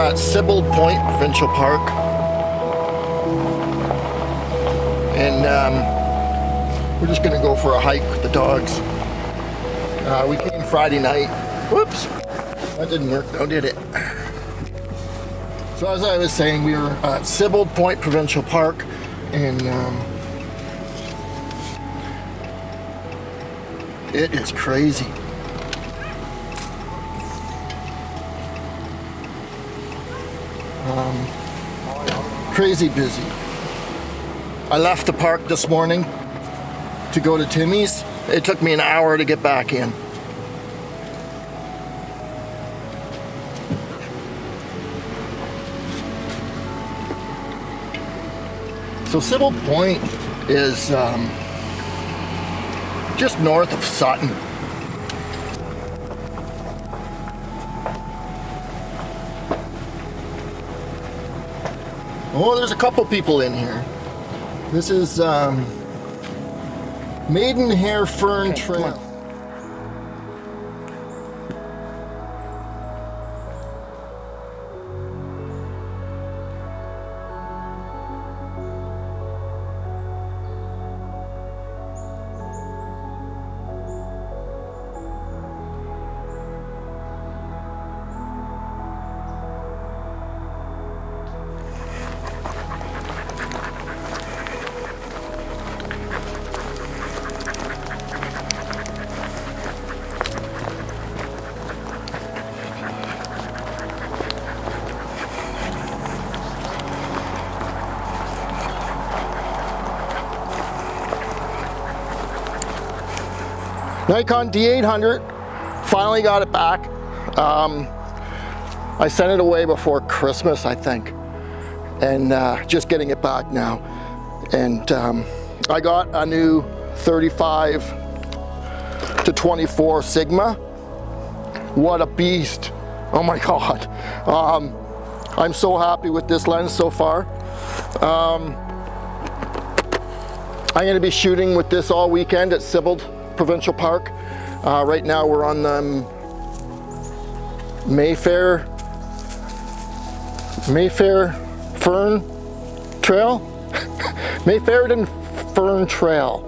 at Sibbald Point Provincial Park, and we're just gonna go for a hike with the dogs. We came Friday night. Whoops, that didn't work though, did it? So as I was saying, we were at Sibbald Point Provincial Park, and it is crazy. Crazy busy. I left the park this morning to go to Timmy's. It took me an hour to get back in. So Sibbald Point is just north of Sutton. Oh, there's a couple people in here. This is Maidenhair Fern Trail. Nikon D800, finally got it back. I sent it away before Christmas, I think, and just getting it back now. And I got a new 35 to 24 Sigma. What a beast! Oh my God! I'm so happy with this lens so far. I'm going to be shooting with this all weekend at Sibbald Provincial Park. Right now we're on the Mayfair Fern Trail. Mayfairden Fern Trail.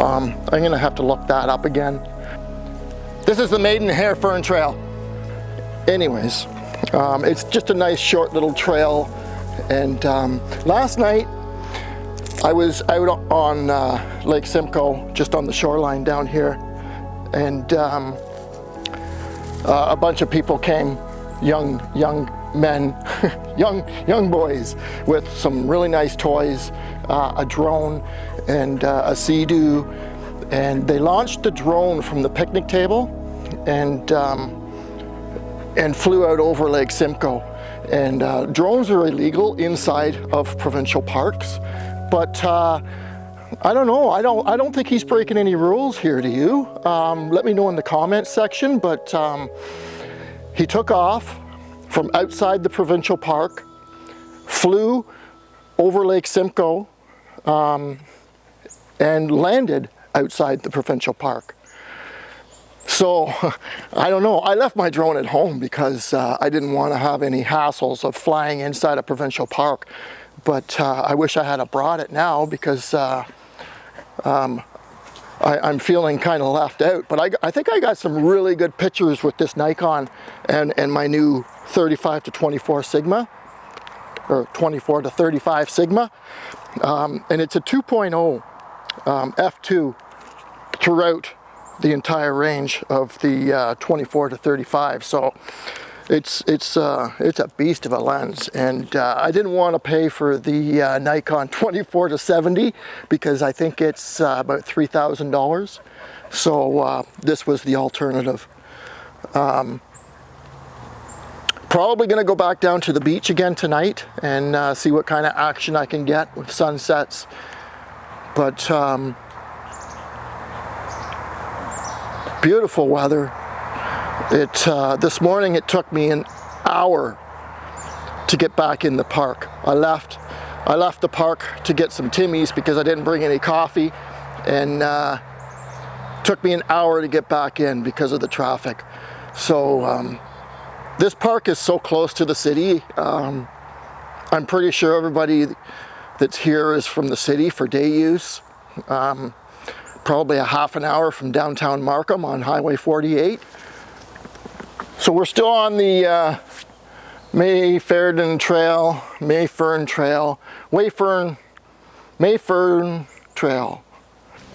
I'm gonna have to look that up again. This is the Maidenhair Fern Trail. Anyways, it's just a nice short little trail, and last night I was out on Lake Simcoe, just on the shoreline down here, and a bunch of people came, young men, young boys, with some really nice toys, a drone and a Sea-Doo, and they launched the drone from the picnic table and flew out over Lake Simcoe. And drones are illegal inside of provincial parks. But I don't know. I don't think he's breaking any rules here. Do you? Let me know in the comments section. But he took off from outside the provincial park, flew over Lake Simcoe, and landed outside the provincial park. So I don't know. I left my drone at home because I didn't want to have any hassles of flying inside a provincial park. But I wish I had brought it now, because I'm feeling kind of left out. But I think I got some really good pictures with this Nikon and my new 35 to 24 Sigma, or 24 to 35 Sigma. And it's a 2.0 f2 throughout the entire range of the 24 to 35. So it's a beast of a lens, and I didn't want to pay for the Nikon 24 to 70 because I think it's about $3,000. So this was the alternative. Probably going to go back down to the beach again tonight and see what kind of action I can get with sunsets. But beautiful weather. This morning it took me an hour to get back in the park. I left the park to get some Timmy's because I didn't bring any coffee, and took me an hour to get back in because of the traffic. So This park is so close to the city. I'm pretty sure everybody that's here is from the city for day use. Probably a half an hour from downtown Markham on Highway 48. So we're still on the Mayfern Trail, Mayfern Trail,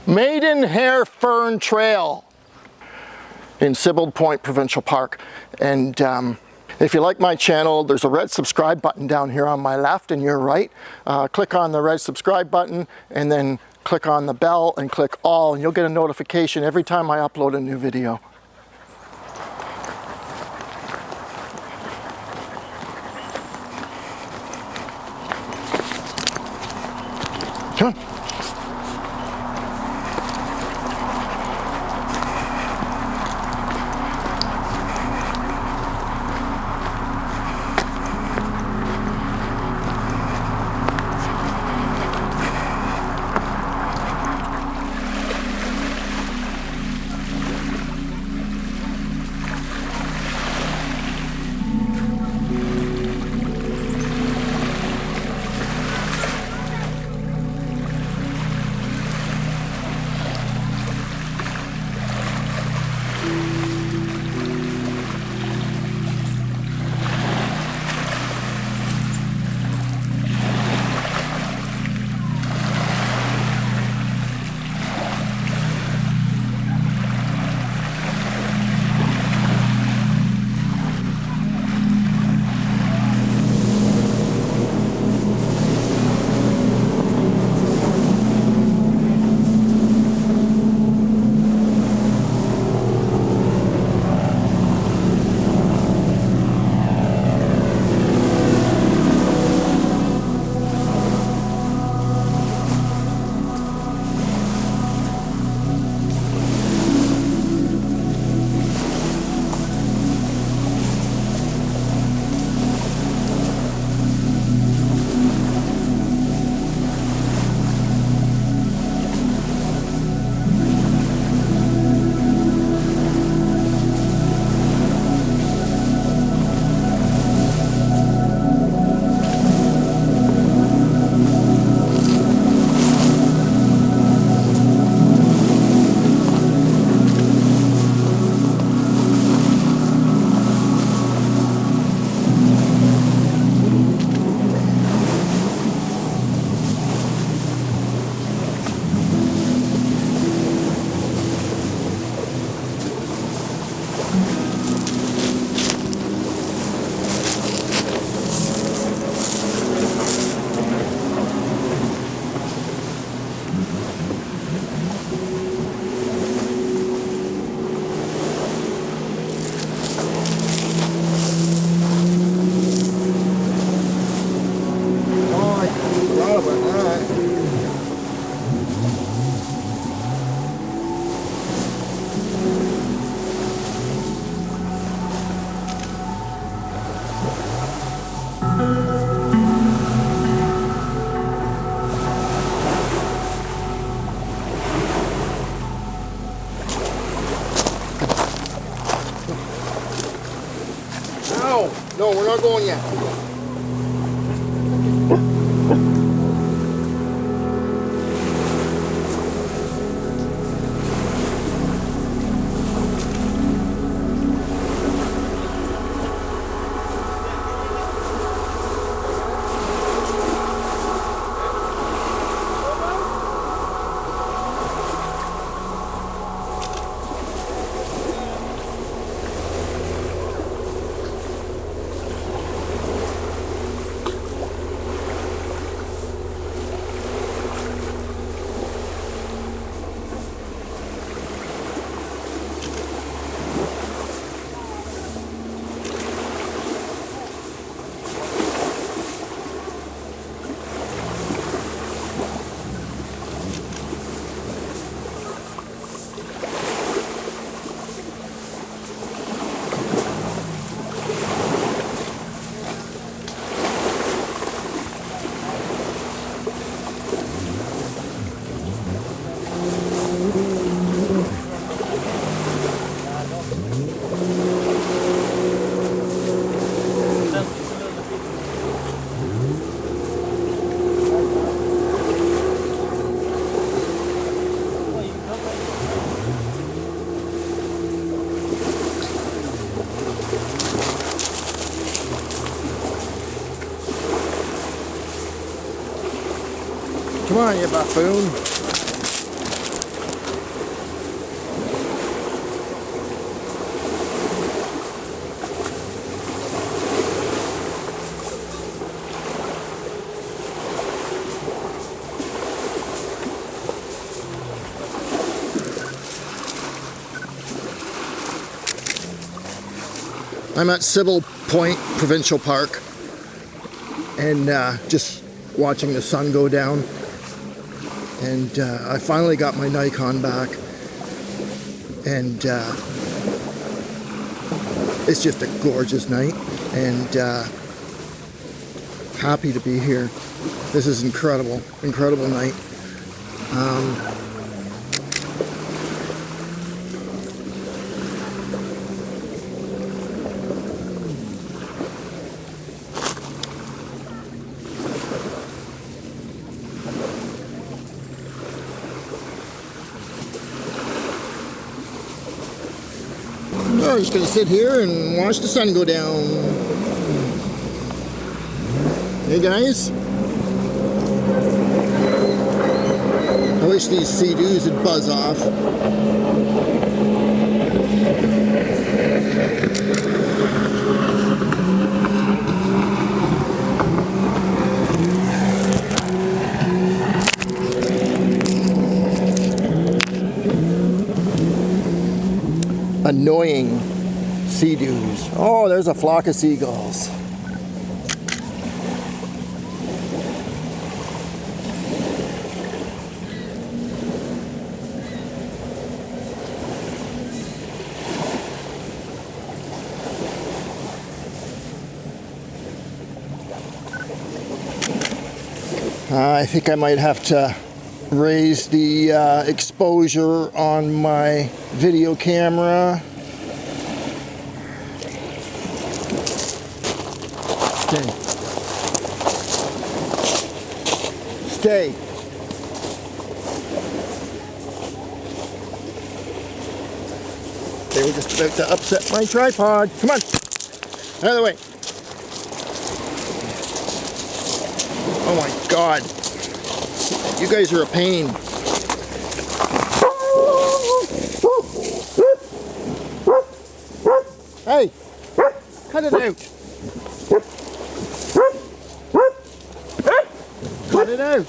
Maidenhair Fern Trail in Sibbald Point Provincial Park. And if you like my channel, there's a red subscribe button down here on my left and your right. Click on the red subscribe button and then click on the bell and click all, and you'll get a notification every time I upload a new video. Come on. No, we're not going yet. Come on, you buffoon. I'm at Sibbald Point Provincial Park and just watching the sun go down, and I finally got my Nikon back, and it's just a gorgeous night, and happy to be here. This is incredible night. I'm just going to sit here and watch the sun go down. Hey guys. I wish these sea-doos would buzz off. Annoying sea-doos. Oh, there's a flock of seagulls. I think I might have to raise the exposure on my video camera. Stay. They were just about to upset my tripod. Come on, out of the way. Oh my God. You guys are a pain. Hey, cut it out. Cut it out.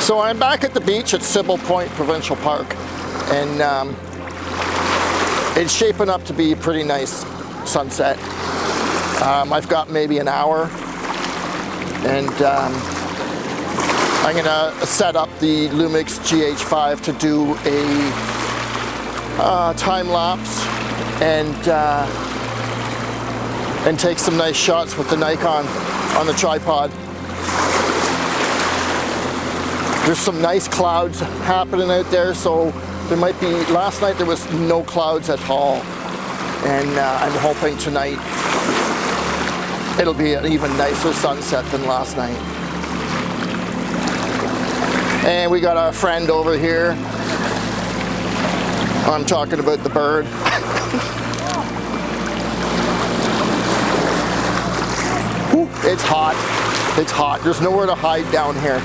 So I'm back at the beach at Sibbald Point Provincial Park, and it's shaping up to be a pretty nice sunset. I've got maybe an hour, and I'm gonna set up the Lumix GH5 to do a time-lapse and take some nice shots with the Nikon on the tripod. There's some nice clouds happening out there, so there might be, last night there was no clouds at all, and I'm hoping tonight it'll be an even nicer sunset than last night. And we got our friend over here. I'm talking about the bird. It's hot. It's hot. There's nowhere to hide down here.